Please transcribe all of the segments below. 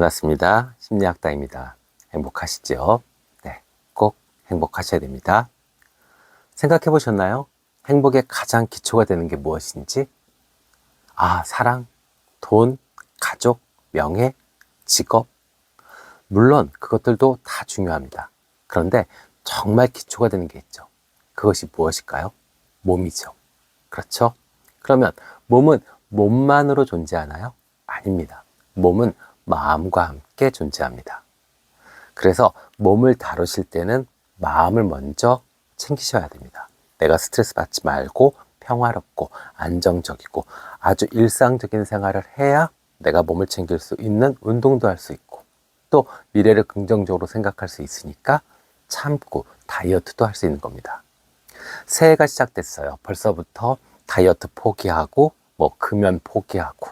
반갑습니다. 심리학다입니다. 행복하시죠? 네, 꼭 행복하셔야 됩니다. 생각해 보셨나요? 행복의 가장 기초가 되는 게 무엇인지? 사랑, 돈, 가족, 명예, 직업. 물론 그것들도 다 중요합니다. 그런데 정말 기초가 되는 게 있죠. 그것이 무엇일까요? 몸이죠. 그렇죠? 그러면 몸은 몸만으로 존재하나요? 아닙니다. 몸은 마음과 함께 존재합니다. 그래서 몸을 다루실 때는 마음을 먼저 챙기셔야 됩니다. 내가 스트레스 받지 말고 평화롭고 안정적이고 아주 일상적인 생활을 해야 내가 몸을 챙길 수 있는 운동도 할 수 있고 또 미래를 긍정적으로 생각할 수 있으니까 참고 다이어트도 할 수 있는 겁니다. 새해가 시작됐어요. 벌써부터 다이어트 포기하고 금연 포기하고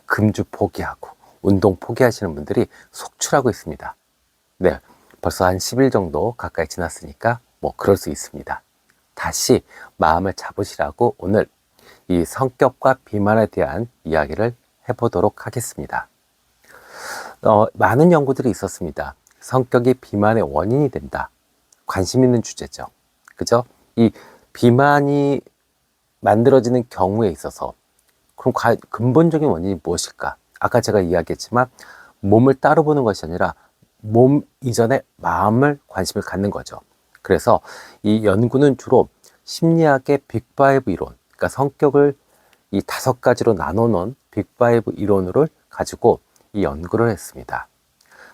금주 포기하고 운동 포기하시는 분들이 속출하고 있습니다. 네, 벌써 한 10일 정도 가까이 지났으니까 그럴 수 있습니다. 다시 마음을 잡으시라고 오늘 이 성격과 비만에 대한 이야기를 해보도록 하겠습니다. 많은 연구들이 있었습니다. 성격이 비만의 원인이 된다. 관심 있는 주제죠. 그죠? 이 비만이 만들어지는 경우에 있어서 그럼 근본적인 원인이 무엇일까? 아까 제가 이야기했지만 몸을 따로 보는 것이 아니라 몸 이전에 마음을 관심을 갖는 거죠. 그래서 이 연구는 주로 심리학의 빅5 이론, 그러니까 성격을 이 5가지로 나눠놓은 빅5 이론을 가지고 이 연구를 했습니다.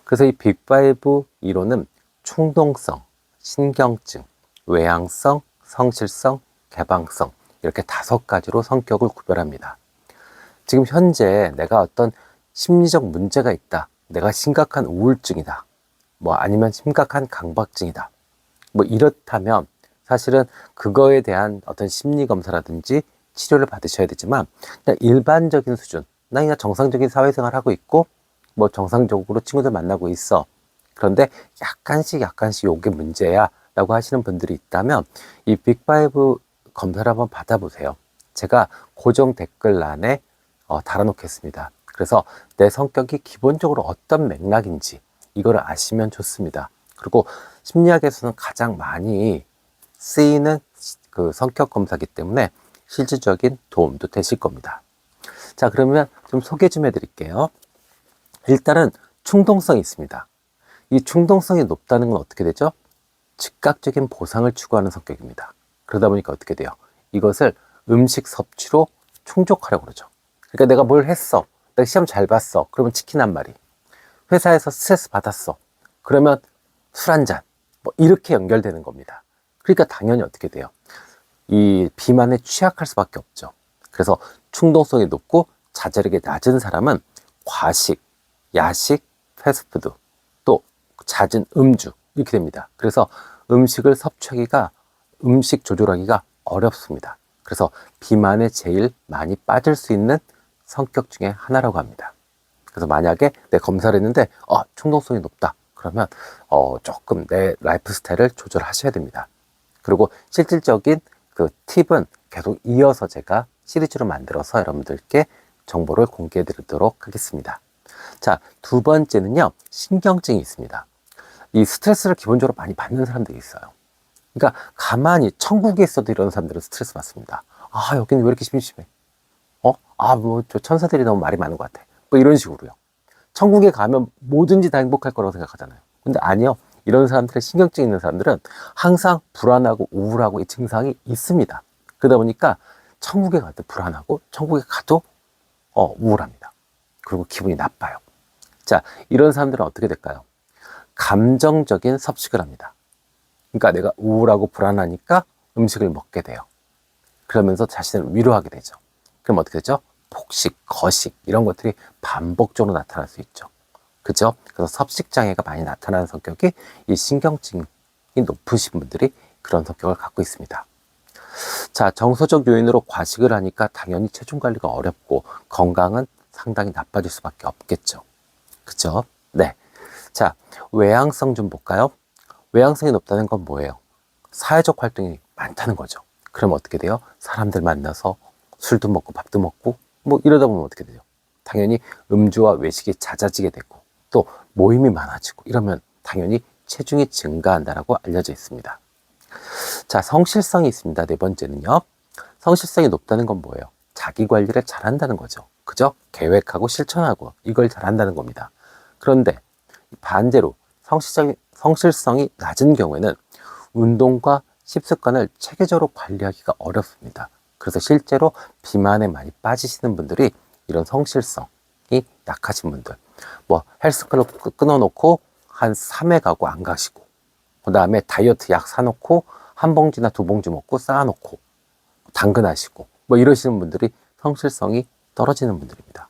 그래서 이 빅5 이론은 충동성, 신경증, 외향성, 성실성, 개방성 이렇게 5가지로 성격을 구별합니다. 지금 현재 내가 어떤 심리적 문제가 있다. 내가 심각한 우울증이다. 아니면 심각한 강박증이다. 이렇다면 사실은 그거에 대한 어떤 심리 검사라든지 치료를 받으셔야 되지만 그냥 일반적인 수준, 나 그냥 정상적인 사회생활 하고 있고 정상적으로 친구들 만나고 있어. 그런데 약간씩 요게 문제야 라고 하시는 분들이 있다면 이 빅5 검사를 한번 받아보세요. 제가 고정 댓글란에 달아놓겠습니다. 그래서 내 성격이 기본적으로 어떤 맥락인지 이거를 아시면 좋습니다. 그리고 심리학에서는 가장 많이 쓰이는 그 성격 검사이기 때문에 실질적인 도움도 되실 겁니다. 자, 그러면 좀 소개 좀 해드릴게요. 일단은 충동성이 있습니다. 이 충동성이 높다는 건 어떻게 되죠? 즉각적인 보상을 추구하는 성격입니다. 그러다 보니까 어떻게 돼요? 이것을 음식 섭취로 충족하려고 그러죠. 그러니까 내가 뭘 했어. 내가 시험 잘 봤어. 그러면 치킨 한 마리. 회사에서 스트레스 받았어. 그러면 술 한 잔. 이렇게 연결되는 겁니다. 그러니까 당연히 어떻게 돼요? 이 비만에 취약할 수밖에 없죠. 그래서 충동성이 높고 자제력이 낮은 사람은 과식, 야식, 패스트푸드, 또 잦은 음주 이렇게 됩니다. 그래서 음식을 섭취하기가, 음식 조절하기가 어렵습니다. 그래서 비만에 제일 많이 빠질 수 있는 성격 중에 하나라고 합니다. 그래서 만약에 내 검사를 했는데 충동성이 높다. 그러면 조금 내 라이프 스타일을 조절하셔야 됩니다. 그리고 실질적인 그 팁은 계속 이어서 제가 시리즈로 만들어서 여러분들께 정보를 공개해 드리도록 하겠습니다. 자, 2번째는요, 신경증이 있습니다. 이 스트레스를 기본적으로 많이 받는 사람들이 있어요. 그러니까 가만히 천국에 있어도 이런 사람들은 스트레스 받습니다. 여기는 왜 이렇게 심심해? 저 천사들이 너무 말이 많은 것 같아. 이런 식으로요. 천국에 가면 뭐든지 다 행복할 거라고 생각하잖아요. 근데 아니요. 이런 사람들의 신경증 있는 사람들은 항상 불안하고 우울하고 이 증상이 있습니다. 그러다 보니까 천국에 가도 불안하고 천국에 가도 우울합니다. 그리고 기분이 나빠요. 자, 이런 사람들은 어떻게 될까요? 감정적인 섭식을 합니다. 그러니까 내가 우울하고 불안하니까 음식을 먹게 돼요. 그러면서 자신을 위로하게 되죠. 그럼 어떻게 되죠? 폭식, 거식 이런 것들이 반복적으로 나타날 수 있죠. 그죠? 그래서 섭식장애가 많이 나타나는 성격이 이 신경증이 높으신 분들이 그런 성격을 갖고 있습니다. 자, 정서적 요인으로 과식을 하니까 당연히 체중 관리가 어렵고 건강은 상당히 나빠질 수밖에 없겠죠. 그죠? 네. 자, 외향성 좀 볼까요? 외향성이 높다는 건 뭐예요? 사회적 활동이 많다는 거죠. 그럼 어떻게 돼요? 사람들 만나서 술도 먹고 밥도 먹고 이러다 보면 어떻게 되죠? 당연히 음주와 외식이 잦아지게 되고 또 모임이 많아지고 이러면 당연히 체중이 증가한다라고 알려져 있습니다. 자, 성실성이 있습니다. 네 번째는요. 성실성이 높다는 건 뭐예요? 자기 관리를 잘한다는 거죠. 그죠? 계획하고 실천하고 이걸 잘한다는 겁니다. 그런데 반대로 성실성이 낮은 경우에는 운동과 식습관을 체계적으로 관리하기가 어렵습니다. 그래서 실제로 비만에 많이 빠지시는 분들이 이런 성실성이 약하신 분들, 뭐 헬스클럽 끊어놓고 한 3회 가고 안 가시고, 그 다음에 다이어트 약 사놓고 한 봉지나 두 봉지 먹고 쌓아놓고 당근하시고 뭐 이러시는 분들이 성실성이 떨어지는 분들입니다.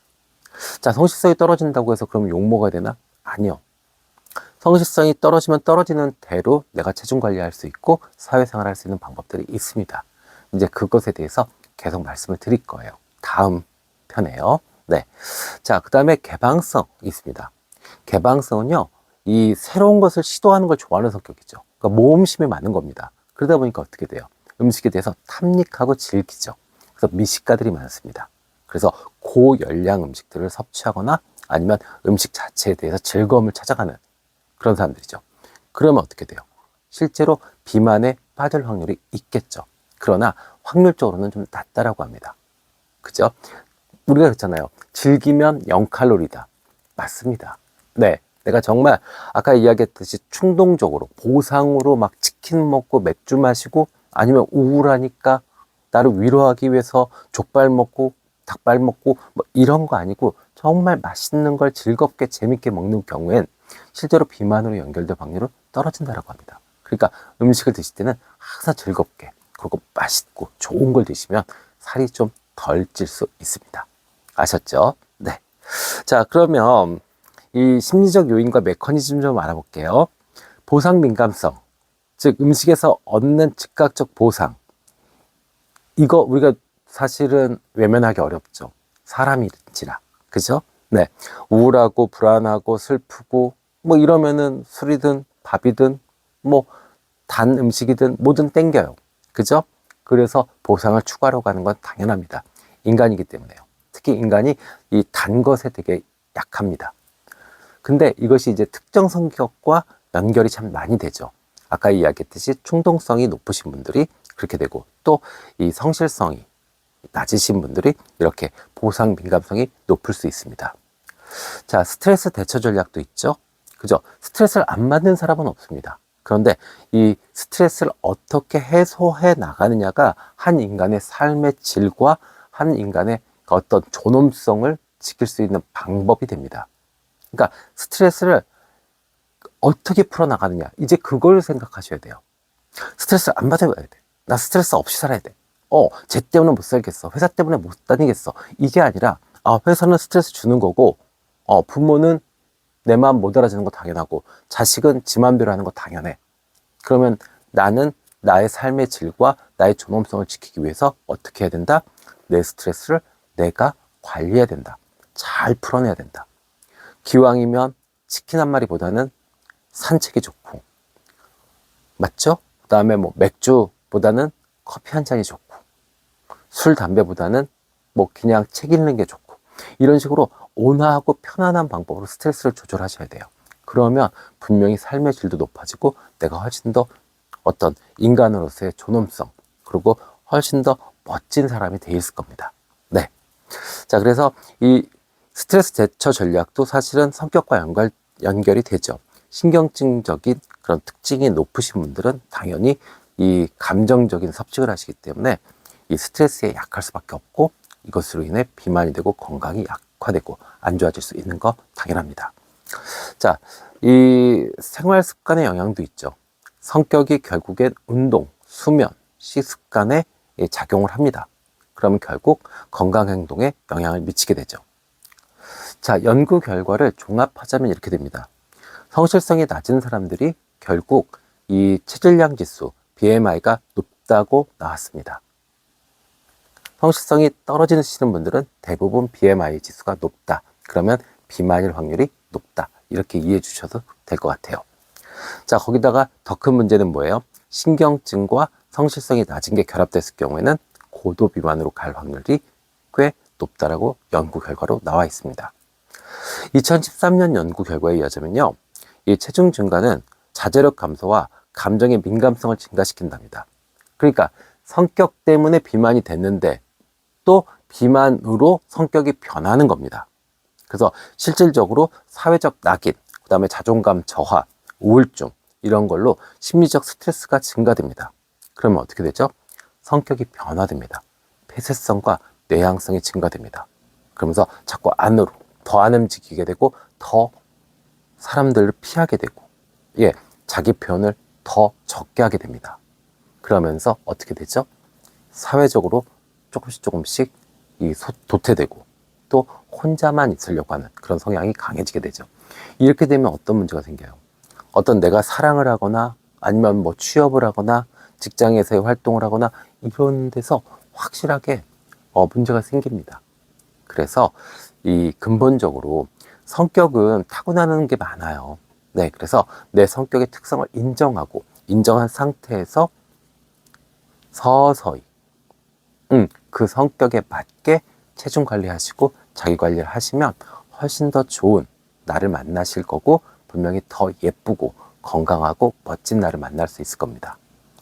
자, 성실성이 떨어진다고 해서 그럼 욕 먹어야 되나? 아니요. 성실성이 떨어지면 떨어지는 대로 내가 체중 관리할 수 있고 사회생활 할 수 있는 방법들이 있습니다. 이제 그것에 대해서 계속 말씀을 드릴 거예요. 다음 편에요. 네. 자, 그 다음에 개방성 있습니다. 개방성은요, 이 새로운 것을 시도하는 걸 좋아하는 성격이죠. 그러니까 모험심이 많은 겁니다. 그러다 보니까 어떻게 돼요? 음식에 대해서 탐닉하고 즐기죠. 그래서 미식가들이 많습니다. 그래서 고열량 음식들을 섭취하거나 아니면 음식 자체에 대해서 즐거움을 찾아가는 그런 사람들이죠. 그러면 어떻게 돼요? 실제로 비만에 빠질 확률이 있겠죠. 그러나 확률적으로는 좀 낮다라고 합니다. 그죠? 우리가 그랬잖아요. 즐기면 0칼로리다. 맞습니다. 네. 내가 정말 아까 이야기했듯이 충동적으로 보상으로 막 치킨 먹고 맥주 마시고 아니면 우울하니까 나를 위로하기 위해서 족발 먹고 닭발 먹고 뭐 이런 거 아니고 정말 맛있는 걸 즐겁게 재밌게 먹는 경우엔 실제로 비만으로 연결될 확률은 떨어진다라고 합니다. 그러니까 음식을 드실 때는 항상 즐겁게 그리고 맛있고 좋은 걸 드시면 살이 좀 덜 찔 수 있습니다. 아셨죠? 네. 자, 그러면 이 심리적 요인과 메커니즘 좀 알아볼게요. 보상 민감성, 즉 음식에서 얻는 즉각적 보상. 이거 우리가 사실은 외면하기 어렵죠. 사람인지라. 그죠? 네. 우울하고 불안하고 슬프고 뭐 이러면은 술이든 밥이든 뭐 단 음식이든 뭐든 땡겨요. 그죠? 그래서 보상을 추구하려고 하는 건 당연합니다. 인간이기 때문에요. 특히 인간이 이 단 것에 되게 약합니다. 근데 이것이 이제 특정 성격과 연결이 참 많이 되죠. 아까 이야기했듯이 충동성이 높으신 분들이 그렇게 되고 또 이 성실성이 낮으신 분들이 이렇게 보상 민감성이 높을 수 있습니다. 자, 스트레스 대처 전략도 있죠. 그죠? 스트레스를 안 받는 사람은 없습니다. 그런데 이 스트레스를 어떻게 해소해 나가느냐가 한 인간의 삶의 질과 한 인간의 어떤 존엄성을 지킬 수 있는 방법이 됩니다. 그러니까 스트레스를 어떻게 풀어나가느냐, 이제 그걸 생각하셔야 돼요. 스트레스를 안 받아야 돼. 나 스트레스 없이 살아야 돼. 쟤 때문에 못 살겠어. 회사 때문에 못 다니겠어. 이게 아니라 회사는 스트레스 주는 거고 부모는 내 마음 못 알아주는 거 당연하고 자식은 지 맘대로 하는 거 당연해. 그러면 나는 나의 삶의 질과 나의 존엄성을 지키기 위해서 어떻게 해야 된다? 내 스트레스를 내가 관리해야 된다. 잘 풀어내야 된다. 기왕이면 치킨 한 마리보다는 산책이 좋고, 맞죠? 그 다음에 뭐 맥주보다는 커피 한 잔이 좋고, 술, 담배보다는 뭐 그냥 책 읽는 게 좋고, 이런 식으로 온화하고 편안한 방법으로 스트레스를 조절하셔야 돼요. 그러면 분명히 삶의 질도 높아지고 내가 훨씬 더 어떤 인간으로서의 존엄성, 그리고 훨씬 더 멋진 사람이 돼 있을 겁니다. 네. 자, 그래서 이 스트레스 대처 전략도 사실은 성격과 연결이 되죠. 신경증적인 그런 특징이 높으신 분들은 당연히 이 감정적인 섭식을 하시기 때문에 이 스트레스에 약할 수밖에 없고 이것으로 인해 비만이 되고 건강이 약화되고 안 좋아질 수 있는 거 당연합니다. 자, 이 생활 습관의 영향도 있죠. 성격이 결국엔 운동, 수면, 식습관에 작용을 합니다. 그러면 결국 건강 행동에 영향을 미치게 되죠. 자, 연구 결과를 종합하자면 이렇게 됩니다. 성실성이 낮은 사람들이 결국 이 체질량 지수, BMI가 높다고 나왔습니다. 성실성이 떨어지시는 분들은 대부분 BMI 지수가 높다. 그러면 비만일 확률이 높다. 이렇게 이해해 주셔도 될 것 같아요. 자, 거기다가 더 큰 문제는 뭐예요? 신경증과 성실성이 낮은 게 결합됐을 경우에는 고도 비만으로 갈 확률이 꽤 높다라고 연구 결과로 나와 있습니다. 2013년 연구 결과에 의하자면요, 이 체중 증가는 자제력 감소와 감정의 민감성을 증가시킨답니다. 그러니까 성격 때문에 비만이 됐는데 또 비만으로 성격이 변하는 겁니다. 그래서 실질적으로 사회적 낙인, 그 다음에 자존감 저하, 우울증 이런 걸로 심리적 스트레스가 증가됩니다. 그러면 어떻게 되죠? 성격이 변화됩니다. 폐쇄성과 내향성이 증가됩니다. 그러면서 자꾸 안으로 더 안 움직이게 되고 더 사람들을 피하게 되고, 예, 자기 표현을 더 적게 하게 됩니다. 그러면서 어떻게 되죠? 사회적으로 조금씩 도태되고 또 혼자만 있으려고 하는 그런 성향이 강해지게 되죠. 이렇게 되면 어떤 문제가 생겨요? 어떤 내가 사랑을 하거나 아니면 뭐 취업을 하거나 직장에서의 활동을 하거나 이런 데서 확실하게 문제가 생깁니다. 그래서 이 근본적으로 성격은 타고나는 게 많아요. 네, 그래서 내 성격의 특성을 인정하고 인정한 상태에서 서서히 그 성격에 맞게 체중 관리하시고 자기 관리를 하시면 훨씬 더 좋은 나를 만나실 거고 분명히 더 예쁘고 건강하고 멋진 나를 만날 수 있을 겁니다.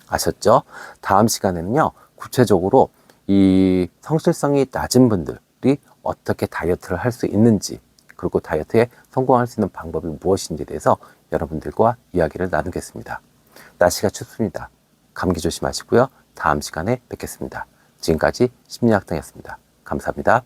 아셨죠? 다음 시간에는요, 구체적으로 이 성실성이 낮은 분들이 어떻게 다이어트를 할 수 있는지, 그리고 다이어트에 성공할 수 있는 방법이 무엇인지에 대해서 여러분들과 이야기를 나누겠습니다. 날씨가 춥습니다. 감기 조심하시고요. 다음 시간에 뵙겠습니다. 지금까지 심리학당이었습니다. 감사합니다.